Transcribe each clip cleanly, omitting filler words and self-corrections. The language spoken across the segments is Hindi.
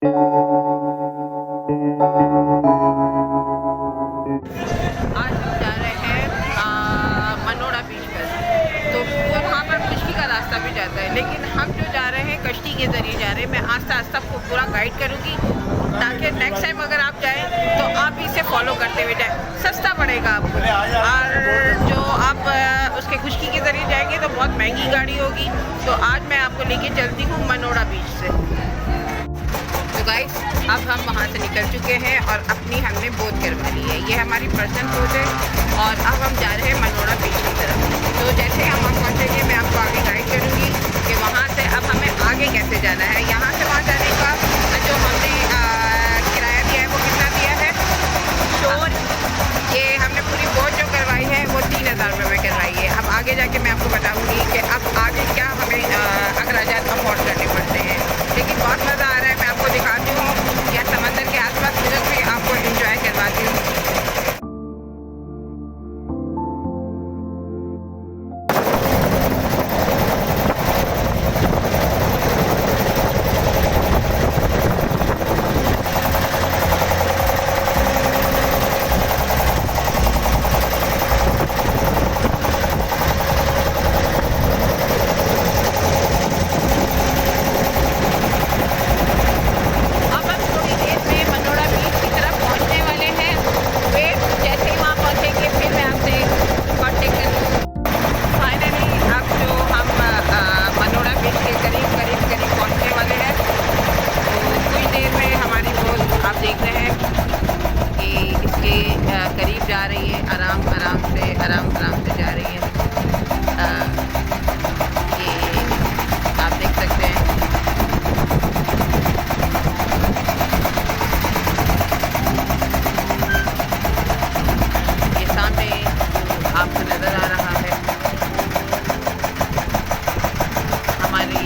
आज हम जा रहे हैं मनोड़ा बीच पर। तो वहाँ पर कश्ती का रास्ता भी जाता है, लेकिन हम जो जा रहे हैं कश्ती के ज़रिए जा रहे हैं। मैं आस्ता आस्ता आपको पूरा गाइड करूँगी, ताकि नेक्स्ट टाइम अगर आप जाएं तो आप इसे फॉलो करते हुए जाएं। सस्ता पड़ेगा आपको, और जो आप उसके खुशकी के ज़रिए जाएंगे तो बहुत महंगी गाड़ी होगी। तो आज मैं आपको लेके चलती हूँ मनोड़ा बीच से। तो गाइस, अब हम वहाँ से निकल चुके हैं और अपनी हमने बोट करवा ली है। ये हमारी पर्सनल बोट है और अब हम जा रहे हैं मनोड़ा बीच की तरफ। तो जैसे हम वहाँ पहुँचेंगे मैं आपको आगे गाइड करूँगी कि वहाँ से अब हमें आगे कैसे जाना है। यहाँ से वहाँ जाने का जो हमने किराया दिया है वो कितना दिया है? शोर ये हमने पूरी बोट जो करवाई है वो 3000 रुपये में करवाई है। अब आगे जाके मैं आपको बताऊँगी कि अब आगे क्या हमें अखराजात अफोर्ड करने पड़ते हैं। लेकिन बहुत मज़ा आ रहा है, मैं आपको दिखाती हूँ या समंदर के आसपास मुझे भी आपको एंजॉय करवाती हूँ। करीब जा रही है, आराम आराम से जा रही है। ये आप देख सकते हैं। ये सामने आपको नज़र आ रहा है हमारी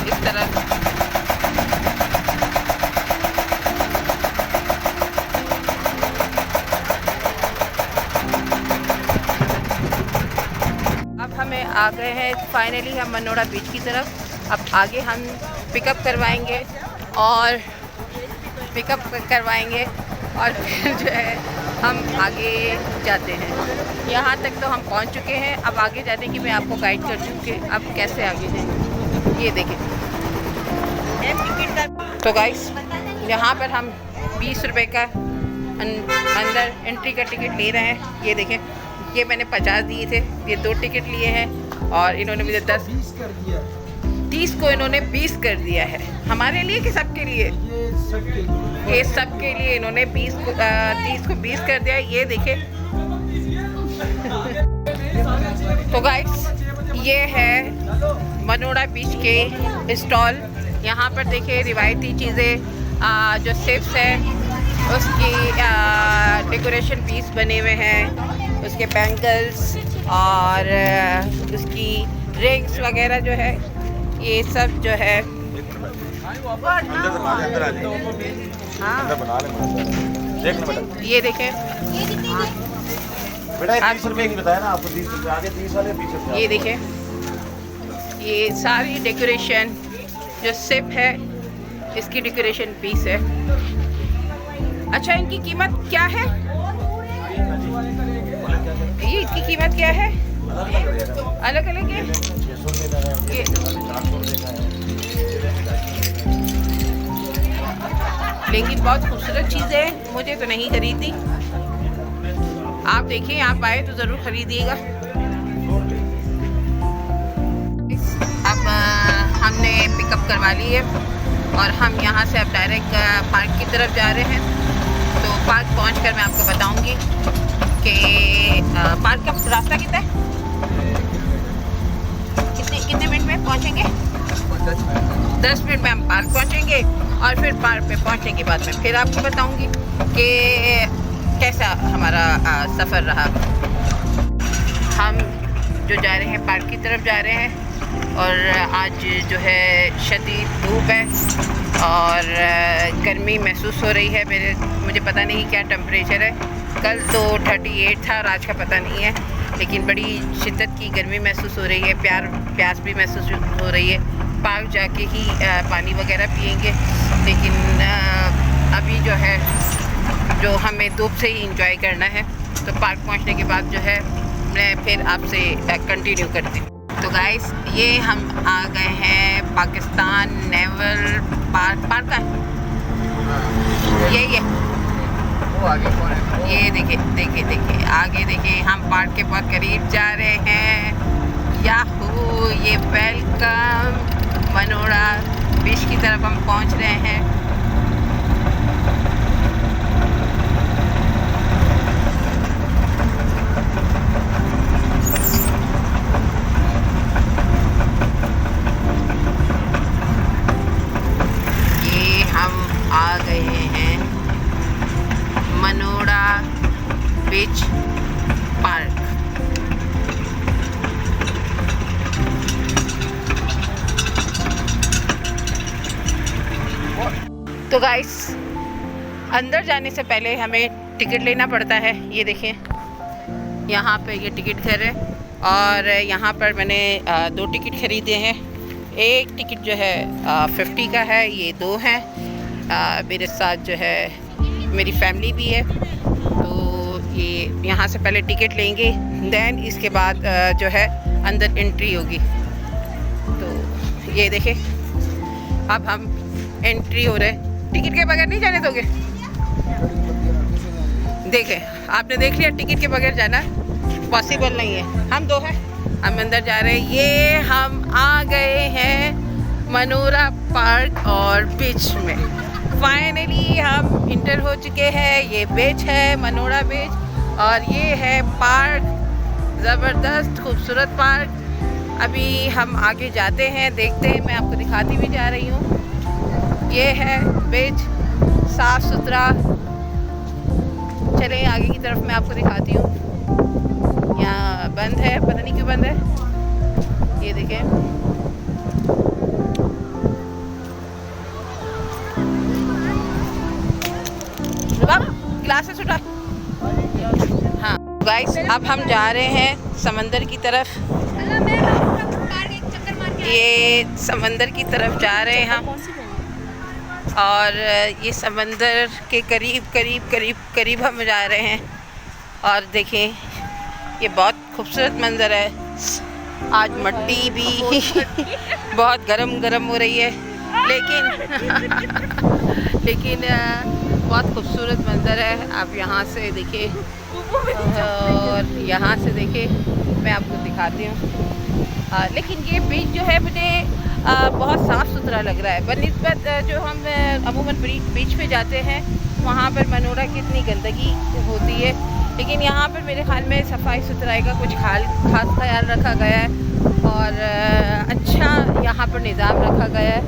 इस तरफ हमें आ गए हैं फाइनली हम मनोड़ा बीच की तरफ। अब आगे हम पिकअप करवाएंगे और फिर जो है हम आगे जाते हैं। यहाँ तक तो हम पहुँच चुके हैं, अब आगे जाने की मैं आपको गाइड कर दूँ कि अब कैसे आगे हैं। ये देखें। तो गाइस, यहाँ पर हम 20 रुपये का अंदर एंट्री का टिकट ले रहे हैं। ये देखें, ये मैंने 50 दिए थे, ये 2 टिकट लिए हैं और इन्होंने मुझे 30 को इन्होंने 20 कर दिया है। हमारे लिए कि सबके लिए? ये सबके लिए इन्होंने 30 को 20 कर दिया है। ये देखें। तो गाइस, ये है मनोड़ा बीच के स्टॉल। यहाँ पर देखिए रिवायती चीज़ें जो सिप्स है उसकी डेकोरेशन पीस बने हुए हैं, उसके बैंगल्स और उसकी रिंग्स वगैरह जो है, ये सब जो है। हाँ, ये देखें। बेटा 30 रुपये की बताया ना आपको, 30 रुपये आगे 30 वाले 20 रुपये। ये देखें, ये सारी डेकोरेशन जो सिप है इसकी डेकोरेशन पीस है। अच्छा, इनकी कीमत क्या है? ये इसकी कीमत क्या है? अलग अलग है। ये लेकिन बहुत खूबसूरत चीज़ें हैं, मुझे तो नहीं खरीदी। आप देखिए, आप आए तो ज़रूर खरीदिएगा। अब हमने पिकअप करवा ली है और हम यहाँ से अब डायरेक्ट पार्क की तरफ जा रहे हैं। तो पार्क पहुँचकर मैं आपको बताऊँगी कि पार्क का रास्ता कितना है, कितने मिनट में पहुँचेंगे। 10 मिनट में हम पार्क पहुँचेंगे और फिर पार्क पे पहुँचने के बाद में फिर आपको बताऊँगी कि कैसा हमारा सफ़र रहा। हम जो जा रहे हैं पार्क की तरफ जा रहे हैं और आज जो है शदीद धूप है और गर्मी महसूस हो रही है। मुझे पता नहीं क्या टेम्परेचर है। कल तो 38 था और आज का पता नहीं है, लेकिन बड़ी शिद्दत की गर्मी महसूस हो रही है। प्यास भी महसूस हो रही है। पार्क जाके ही पानी वगैरह पियेंगे, लेकिन है जो हमें धूप से ही इंजॉय करना है। तो पार्क पहुंचने के बाद जो है मैं फिर आपसे कंटिन्यू करती हूँ। तो गाइस ये हम आ गए हैं पाकिस्तान नेवल पार्क का यही है। ये देखिए आगे देखिए, हम पार्क के बहुत करीब जा रहे हैं। याहू, ये वेलकम मनोड़ा बीच की तरफ हम पहुंच रहे हैं। ये हम आ गए हैं मनोड़ा बीच पार्क। तो गाइस अंदर जाने से पहले हमें टिकट लेना पड़ता है। ये देखिए यहाँ पे ये टिकट घर है और यहाँ पर मैंने 2 टिकट खरीदे हैं। एक टिकट जो है 50 का है, ये 2 हैं। मेरे साथ जो है मेरी फैमिली भी है। तो ये यहाँ से पहले टिकट लेंगे, देन इसके बाद जो है अंदर एंट्री होगी। तो ये देखें अब हम एंट्री हो रहे हैं। टिकट के बगैर नहीं जाने दोगे? देखें आपने देख लिया, टिकट के बगैर जाना पॉसिबल नहीं है। हम 2 हैं, हम अंदर जा रहे हैं। ये हम आ गए हैं मनोड़ा पार्क और बीच में। फाइनली हम इंटर हो चुके हैं। ये बीच है मनोड़ा बीच और ये है पार्क, ज़बरदस्त खूबसूरत पार्क। अभी हम आगे जाते हैं, देखते हैं, मैं आपको दिखाती भी जा रही हूँ। ये है बीच, साफ़ सुथरा। चलें आगे की तरफ मैं आपको दिखाती हूँ। यहाँ बंद है, पता नहीं क्यों बंद है। ये देखें ग्लासेस उठा। हाँ गाइस अब हम जा रहे हैं समंदर की तरफ। ये समंदर की तरफ जा रहे हैं हम और ये समंदर के करीब हम जा रहे हैं। और देखें ये बहुत खूबसूरत मंज़र है। आज मिट्टी भी बहुत गरम हो रही है, लेकिन बहुत खूबसूरत मंज़र है। आप यहाँ से देखिए और यहाँ से देखिए, मैं आपको दिखाती हूँ। लेकिन ये बीच जो है मुझे बहुत साफ़ सुथरा लग रहा है बनिस्बत जो हम अमूमन बीच पे जाते हैं वहाँ पर मनोड़ा की इतनी गंदगी होती है। लेकिन यहाँ पर मेरे ख्याल में सफाई सुथराई का कुछ खास ख्याल रखा गया है और अच्छा यहाँ पर निज़ाम रखा गया है।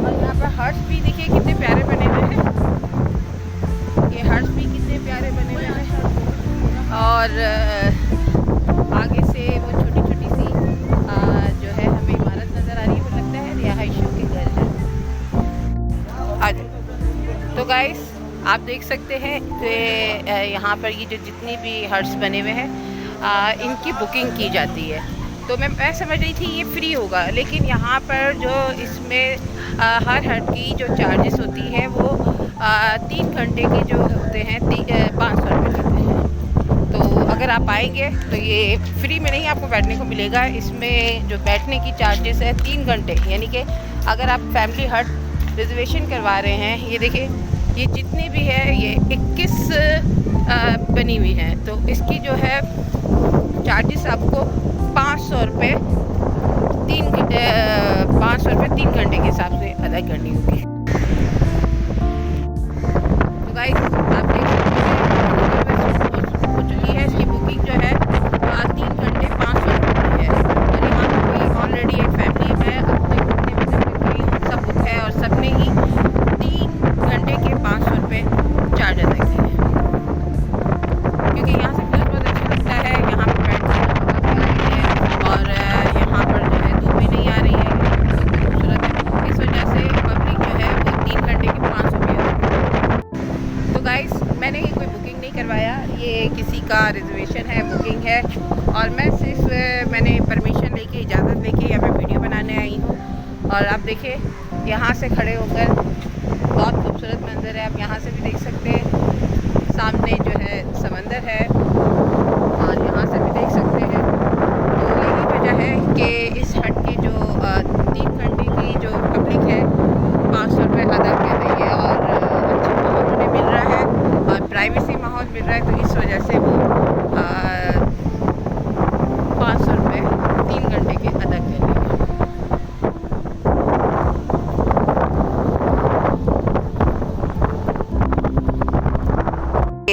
और यहाँ पर हर्ट्स भी देखिए कितने प्यारे बने हुए हैं। ये हर्ट्स भी कितने प्यारे बने हुए हैं और आगे से वो छोटी छोटी सी जो है हमें इमारत नज़र आ रही है, वो लगता है रिहायशियों के घर है। तो गाइस आप देख सकते हैं कि यहाँ पर ये जो जितनी भी हट्स बने हुए हैं इनकी बुकिंग की जाती है। तो मैं समझ रही थी ये फ्री होगा, लेकिन यहाँ पर जो इसमें हर हट की जो चार्जेस होती है वो 3 घंटे के जो होते हैं 500 रुपये लेते हैं। तो अगर आप आएंगे तो ये फ्री में नहीं आपको बैठने को मिलेगा। इसमें जो बैठने की चार्जेस है 3 घंटे, यानी कि अगर आप फैमिली हट रिजर्वेशन करवा रहे हैं, ये देखिए ये जितनी भी है ये 21 बनी हुई हैं, तो इसकी जो है चार्जेस आपको 500 रुपये 3 घंटे के हिसाब से अदा करनी होगी। तो गाइस आप देख सकते हैं हो चुकी है इसकी बुकिंग जो है 3 घंटे 500 रुपये है। और यहाँ पर कोई ऑलरेडी एक फैमिली है, अपने घूमने में सब बुक है और सब ने ही 3 घंटे के 500 रुपये चार्ज अदा किए हैं। क्योंकि यहाँ से बहुत अच्छा लगता है, यहाँ पर बैठ कर और यहाँ पर जो है धूप भी नहीं आ रही है, खूबसूरत है। इस वजह से पब्लिक जो है वो 3 घंटे के 500 रुपये। तो गाइस मैंने ही कोई बुकिंग नहीं करवाया, ये किसी का रिजर्वेशन है, बुकिंग है और मैं सिर्फ मैंने परमिशन लेके, इजाज़त लेके यहाँ पे वीडियो बनाने आई हूँ। और आप देखिए यहाँ से खड़े होकर बहुत खूबसूरत मंज़र है, आप यहाँ से भी देख सकते हैं।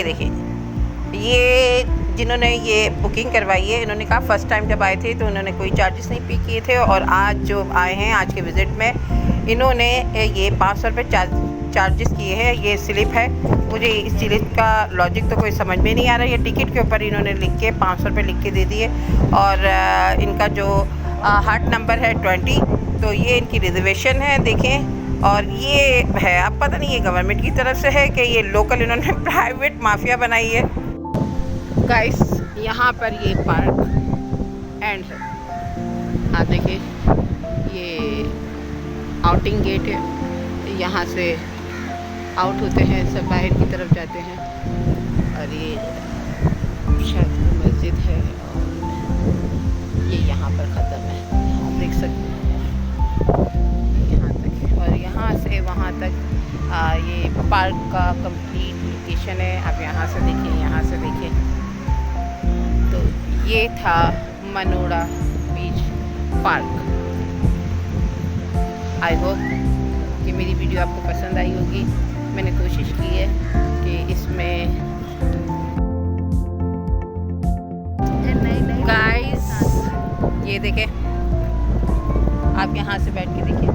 ये देखिए, ये जिन्होंने ये बुकिंग करवाई है, इन्होंने कहा फ़र्स्ट टाइम जब आए थे तो उन्होंने कोई चार्जेस नहीं पे किए थे, और आज जो आए हैं आज के विज़िट में इन्होंने ये 500 रुपये चार्जेस किए हैं। ये स्लिप है, मुझे इस स्लिप का लॉजिक तो कोई समझ में नहीं आ रहा है। ये टिकट के ऊपर इन्होंने लिख के 500 रुपये लिख के दे दिए, और इनका जो हार्ट नंबर है 20, तो ये इनकी रिजर्वेशन है देखें। और ये है, अब पता नहीं ये गवर्नमेंट की तरफ से है कि ये लोकल इन्होंने प्राइवेट माफिया बनाई है। गाइस, यहाँ पर ये पार्क एंड है, आप देखिए ये आउटिंग गेट है, यहाँ से आउट होते हैं सब, बाहर की तरफ जाते हैं। और ये शायद मस्जिद है, और ये यहाँ पर ख़त्म है, आप देख सकते हैं यहाँ तक है। और यहाँ से वहाँ तक ये पार्क का कंप्लीट लोकेशन है। आप यहाँ से देखिए, यहाँ से देखिए, तो ये था मनोड़ा बीच पार्क। आई होप कि मेरी वीडियो आपको पसंद आई होगी। मैंने कोशिश की है कि इसमें गाइस ये देखें, आप यहाँ से बैठ के देखिए,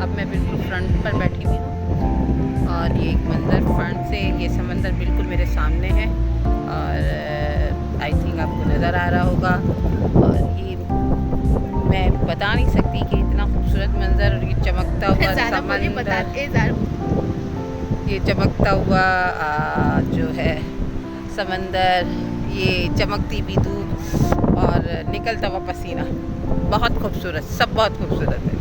अब मैं बिल्कुल फ्रंट पर बैठी हुई हूँ, और ये एक मंज़र फ्रंट से, ये समंदर बिल्कुल मेरे सामने है, और आई थिंक आपको नज़र आ रहा होगा। और ये मैं बता नहीं सकती कि इतना खूबसूरत मंज़र, और ये चमकता हुआ समंदर, ये चमकता हुआ जो है समंदर, ये चमकती भी धूप और निकलता हुआ पसीना, बहुत खूबसूरत, सब बहुत खूबसूरत है।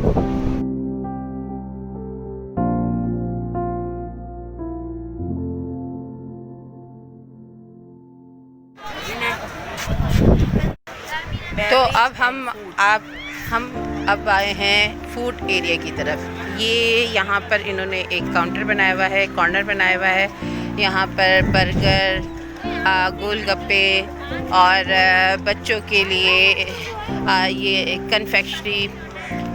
तो अब हम अब आए हैं फूड एरिया की तरफ। ये यहाँ पर इन्होंने एक काउंटर बनाया हुआ है, कॉर्नर बनाया हुआ है। यहाँ पर बर्गर, गोलगप्पे और बच्चों के लिए ये कन्फेक्शनरी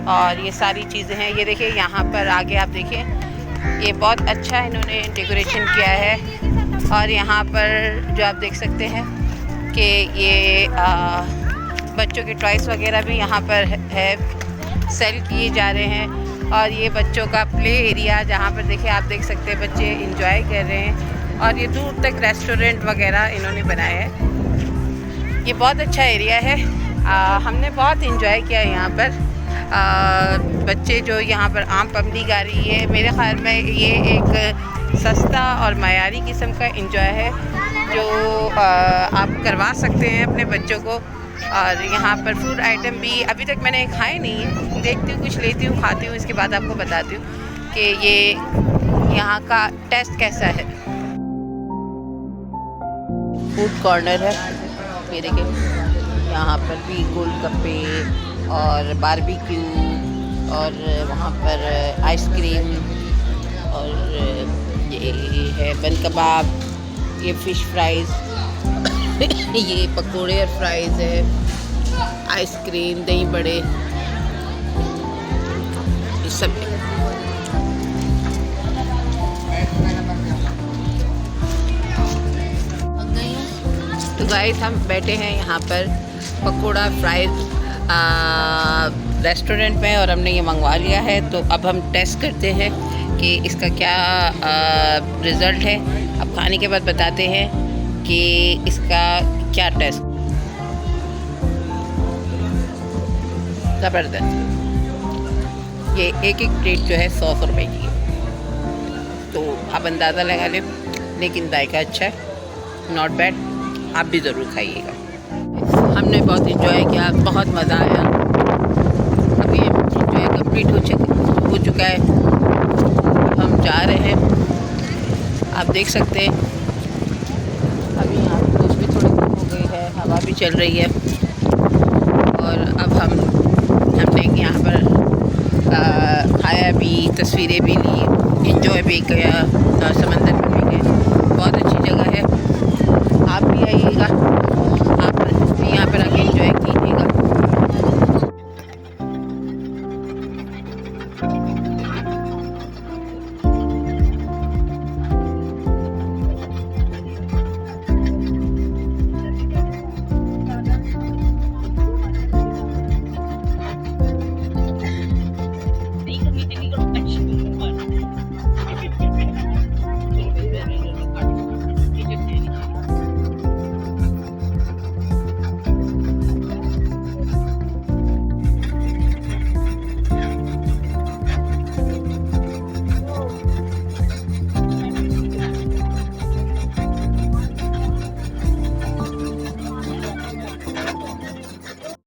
और ये सारी चीज़ें हैं। ये देखिए यहाँ पर आगे आप देखिए, ये बहुत अच्छा इन्होंने डेकोरेशन किया है। और यहाँ पर जो आप देख सकते हैं कि ये बच्चों के टॉयस वगैरह भी यहाँ पर है, सेल किए जा रहे हैं। और ये बच्चों का प्ले एरिया, जहाँ पर देखिए आप देख सकते हैं बच्चे इंजॉय कर रहे हैं। और ये दूर तक रेस्टोरेंट वगैरह इन्होंने बनाया है। ये बहुत अच्छा एरिया है, हमने बहुत इंजॉय किया यहाँ पर। बच्चे जो यहाँ पर आम पबनी गा रही है, मेरे ख्याल में ये एक सस्ता और मयारी किस्म का इंजॉय है जो आप करवा सकते हैं अपने बच्चों को। और यहाँ पर फूड आइटम भी अभी तक मैंने खाए नहीं है, देखती हूँ, कुछ लेती हूँ, खाती हूँ, इसके बाद आपको बताती हूँ कि ये यहाँ का टेस्ट कैसा है। फूड कॉर्नर है, ये देखिए, यहाँ पर भी गोलगप्पे और बारबेक्यू, और वहाँ पर आइसक्रीम, और ये है बन कबाब, ये फ़िश फ्राइज़ ये पकोड़े और फ्राइज़ है, आइसक्रीम, दही बड़े, ये सब है। तो गाइस, हम बैठे हैं यहाँ पर पकोड़ा फ्राइज़ रेस्टोरेंट में, और हमने ये मंगवा लिया है। तो अब हम टेस्ट करते हैं कि इसका क्या रिज़ल्ट है। अब खाने के बाद बताते हैं कि इसका क्या टेस्ट। ज़बरदस्त, ये एक एक प्लेट जो है 100 रुपए की है, तो आप अंदाज़ा लगा लें, लेकिन जायका अच्छा है, नॉट बैड, आप भी ज़रूर खाइएगा। हमने बहुत इंजॉय किया, बहुत मज़ा आया। अभी ये जो है कंप्लीट हो चुका है, अब हम जा रहे हैं। आप देख सकते हैं अभी यहाँ धूप भी थोड़ी कम हो गई है, हवा भी चल रही है। और अब हमने यहाँ पर खाया भी, तस्वीरें भी ली, इंजॉय भी किया समंदर